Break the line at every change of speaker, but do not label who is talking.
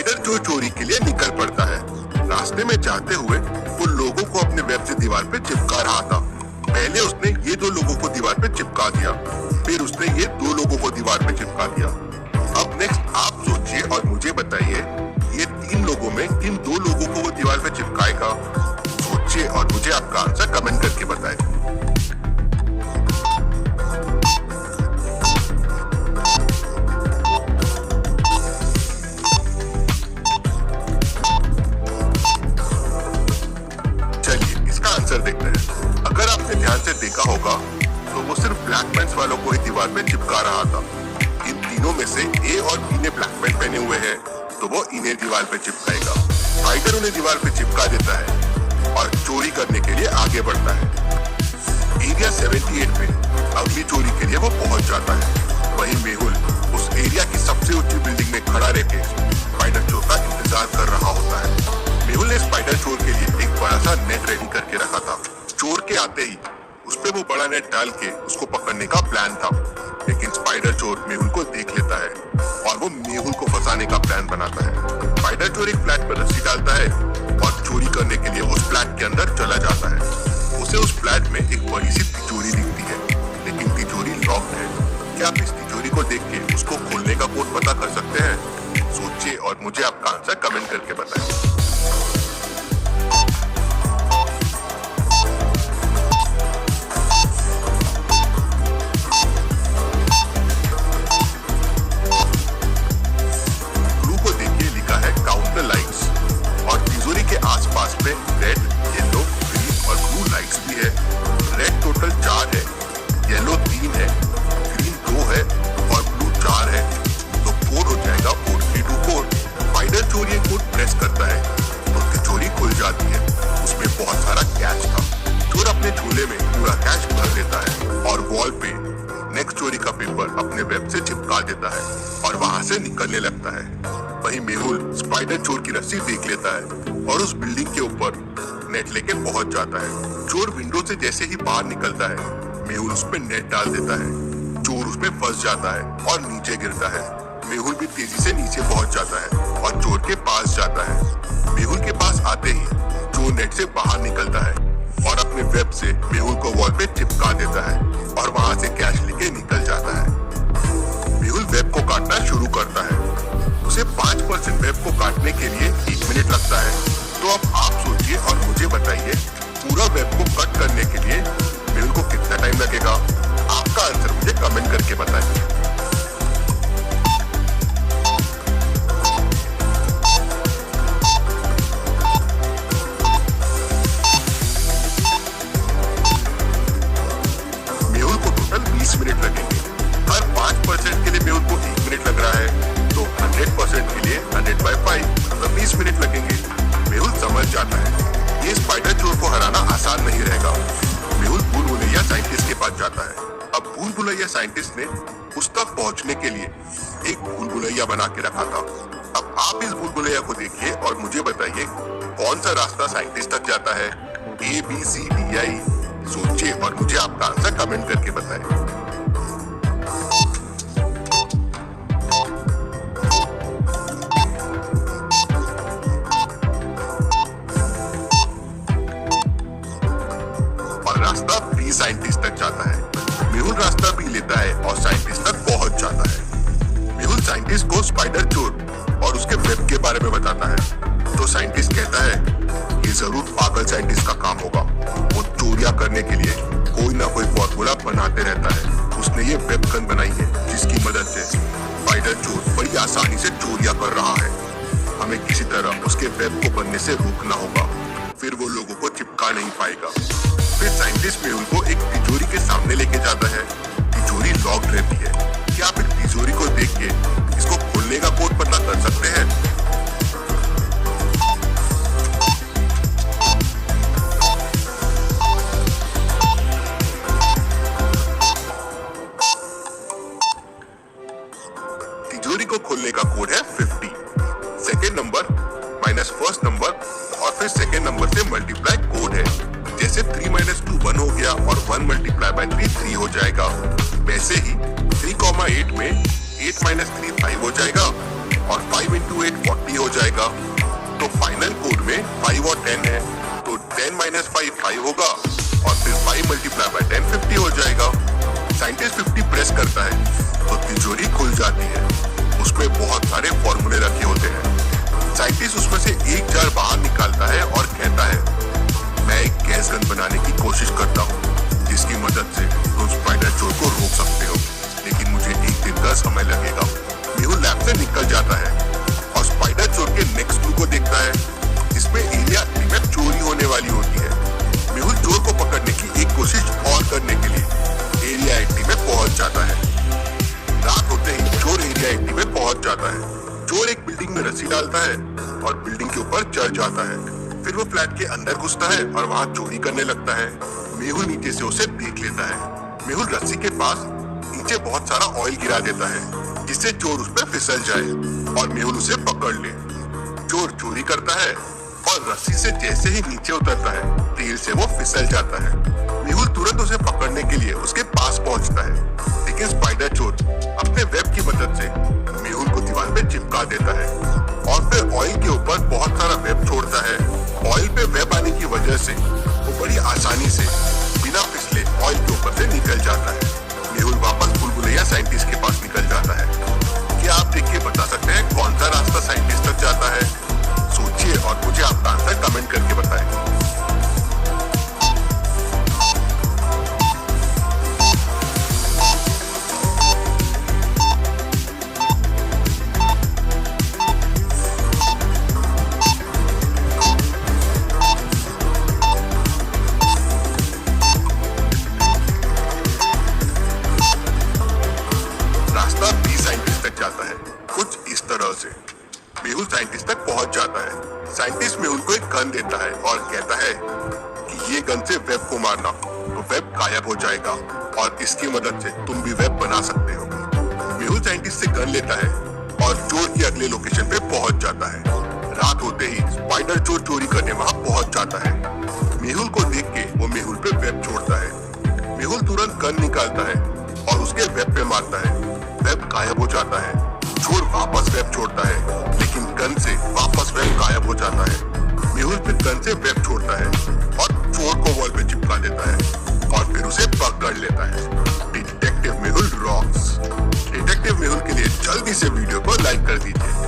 Spider चोर चोरी के लिए निकल पड़ता है। रास्ते में जाते हुए वो लोगों को अपने वेब से दीवार पे चिपका रहा था। पहले उसने ये 2 लोगों को दीवार पे चिपका दिया, फिर उसने ये 2 लोगों को दीवार पे चिपका दिया। अब नेक्स्ट आप सोचिए और मुझे बताइए, ये 3 लोगों में किन 2 लोगों को वो दीवार पे चिपकाएगा? सोचिए और मुझे आपका आंसर कमेंट करके बताएं। चलिए इसका आंसर देखते हैं। अगर आपने ध्यान से देखा होगा तो वो सिर्फ ब्लैक पैंट्स वालों को ही दीवार पे चिपका रहा था। इन तीनों में से ए और बी ने ब्लैक पैंट पहने हुए हैं, तो वो इन्हें दीवार पे चिपकाएगा। स्पाइडर उन्हें दीवार पे चिपका देता है और चोरी करने के लिए आगे बढ़ता है। एरिया 78 में अगली चोरी के लिए वो पहुंच जाता है। वहीं मेहुल उस एरिया की सबसे ऊंची बिल्डिंग में खड़ा रहकर स्पाइडर चोर का इंतजार कर रहा होता है। मेहुल ने स्पाइडर चोर के लिए एक बड़ा सा नेट रेडी करके रखा था। चोर के आते ही उस पे वो बड़ा नेट डाल के उसको पकड़ने का प्लान था, लेकिन स्पाइडर चोर मेहुल को देख लेता है और वो मेहुल को फंसाने का प्लान बनाता है। स्पाइडर चोर एक फ्लैट पर रस्सी डालता है और चोरी करने के लिए उस फ्लैट के अंदर चला जाता है। उसे उस फ्लैट में एक बड़ी सी तिजोरी दिखती है, लेकिन तिजोरी लॉक्ड है। क्या आप इस तिजोरी को देख के उसको खोलने का कोड पता कर सकते हैं? सोचिए और मुझे आपका आंसर कमेंट करके बताएं। आसपास में रेड, येलो, ग्रीन और ब्लू लाइट्स भी है। रेड टोटल 4 है, येलो 3 है, ग्रीन 2 है और ब्लू 4 है, तो कोड हो जाएगा 4324। स्पाइडर चोर ये कोड प्रेस करता है तो तिजोरी खुल जाती है। उसमें बहुत सारा कैश था। चोर अपने झोले में पूरा कैश भर लेता है और वॉल पे नेक्स्ट चोरी का पेपर अपने वेब से चिपका देता है और वहां से निकलने लगता है। वहीं मेहुल स्पाइडर चोर की रस्सी देख लेता है और उस बिल्डिंग के ऊपर नेट लेके पहुंच जाता है। चोर विंडो से जैसे ही बाहर निकलता है, मेहुल उस पे नेट डाल देता है। चोर उसमें फंस जाता है और नीचे गिरता है। मेहुल भी तेजी से नीचे पहुंच जाता है और चोर के पास जाता है। मेहुल के पास आते ही चोर नेट से बाहर निकलता है और अपने वेब से मेहुल को वॉल पे चिपका देता है और वहां से कैश लेके निकल जाता है। मेहुल वेब को काटना शुरू करता है। उसे 5% वेब को काटने के लिए 1 मिनट लगता है। तो अब आप सोचिए और मुझे बताइए, पूरा वेब को कट करने के लिए मेहुल को कितना टाइम लगेगा? आपका आंसर मुझे कमेंट करके बताइए। मेहुल को टोटल 20 मिनट लगेंगे। हर 5% के लिए मेहुल को 1 मिनट लग रहा है, तो 100% के लिए 100/5 मतलब 20 मिनट लगेंगे। मेहुल समझ जाता है ये स्पाइडर चोर को हराना आसान नहीं रहेगा। मेहुल भूल भुलैया साइंटिस्ट के पास जाता है। अब भूल भुलैया साइंटिस्ट ने उस तक पहुंचने के लिए एक भूल भुलैया बना के रखा था। अब आप इस भूल भुलैया को देखिए और मुझे बताइए कौन सा रास्ता साइंटिस्ट तक जाता है? A, B, C, D, I? सोचिए और मुझे आपका आंसर कमेंट करके बताएं। रास्ता बी साइंटिस्ट तक जाता है। मेहुल रास्ता बी लेता है और साइंटिस्ट तक पहुंच जाता है। मेहुल साइंटिस्ट को स्पाइडर चोर और उसके वेब के बारे में बताता है। तो साइंटिस्ट कहता है ये जरूर पागल साइंटिस्ट का काम होगा। वो चोरियां करने के लिए कोई ना कोई फॉर्मूला बनाते रहता है। उसने ये वेब गन बनाई है जिसकी मदद से स्पाइडर चोर बड़ी आसानी से चोरियां कर रहा है। हमें किसी तरह उसके वेब को बनने से रोकना होगा, फिर वो लोगों को चिपका नहीं पाएगा। फिर साइंटिस्ट मेहुल को एक तिजोरी के सामने लेके जाता है। तिजोरी लॉक्ड रहती है। क्या आप इस तिजोरी को देख के इसको खोलने का कोड पता कर सकते हैं? तिजोरी को खोलने का कोड है 50। Second number minus first number और फिर सेकेंड नंबर से मल्टीप्लाई कोड है। जैसे 3 - 2 1 हो गया और 1 × 3 3 हो जाएगा, वैसे ही 3,8 में 8 माइनस 3 5 हो जाएगा और 5 इंटू 8 40 हो जाएगा। तो फाइनल कोड में 5 और 10 है, तो 10 माइनस 5 5 होगा और फिर 5 मल्टीप्लाई बाय 10 50 हो जाएगा। साइंटिस्ट 50 प्रेस करता है तो तिजोरी खुल जाती है। उसमें बहुत सारे फॉर्मूले रखे होते हैं। साइंटिस्ट उसमें से एक जार बाहर निकालता है और कहता है, मैं एक गैस गन बनाने की कोशिश करता हूँ जिसकी मदद से तुम स्पाइडर चोर को रोक सकते हो, लेकिन मुझे एक दिन का समय लगेगा। मेहुल लैब से निकल जाता है और स्पाइडर चोर के नेक्स्ट क्लू को देखता है। इसमें एरिया में चोरी होने वाली होती है। मेहुल चोर को पकड़ने की एक कोशिश और करने के लिए एरिया 80 में पहुंच जाता है। रात होते ही चोर एरिया 80 में पहुंच जाता है। चोर एक बिल्डिंग में रस्सी डालता है और बिल्डिंग के ऊपर चढ़ जाता है। फिर वो फ्लैट के अंदर घुसता है और वहाँ चोरी करने लगता है। मेहुल नीचे से उसे देख लेता है। मेहुल रस्सी के पास नीचे बहुत सारा ऑयल गिरा देता है जिससे चोर उस पर फिसल जाए और मेहुल उसे पकड़ ले। चोर चोरी करता है और रस्सी से जैसे ही नीचे उतरता है तेल से वो फिसल जाता है। मेहुल तुरंत उसे पकड़ने के लिए उसके पास पहुंचता है, लेकिन स्पाइडर चोर अपने वेब की मदद से मेहुल को दीवार पे चिपका देता है और फिर ऑयल के ऊपर बहुत सारा वेब छोड़ता है। ऑयल पे वेब आने की वजह से वो बड़ी आसानी से बिना फिसले ऑयल के ऊपर से निकल जाता है। मेहुल वापस बुलबुलैया साइंटिस्ट के पास निकल जाता है। क्या आप देख के बता सकते हैं कौन सा रास्ता साइंटिस्ट तक जाता है? सोचिए और मुझे आपका आंसर कमेंट करके बताएं। मेहुल साइंटिस्ट तक पहुंच जाता है। साइंटिस्ट मेहुल को एक गन देता है और कहता है कि ये गन से वेब को मारना तो वेब गायब हो जाएगा और इसकी मदद से तुम भी वेब बना सकते हो। मेहुल साइंटिस्ट से गन लेता है और चोर की अगले लोकेशन पे पहुंच जाता है। रात होते ही स्पाइडर चोर चोरी करने वहाँ पहुंच जाता है। मेहुल को देख के वो मेहुल पे वेब छोड़ता है। मेहुल तुरंत गन निकालता है और उसके वेब पे मारता है। वेब गायब हो जाता है। चोर वापस वेब छोड़ता है, लेकिन गन से वापस वेब गायब हो जाता है। मेहुल फिर गन से वेब छोड़ता है और चोर को वॉल पे चिपका देता है और फिर उसे पकड़ लेता है। Detective Mehul rocks. Detective Mehul के लिए जल्दी से वीडियो को लाइक कर दीजिए।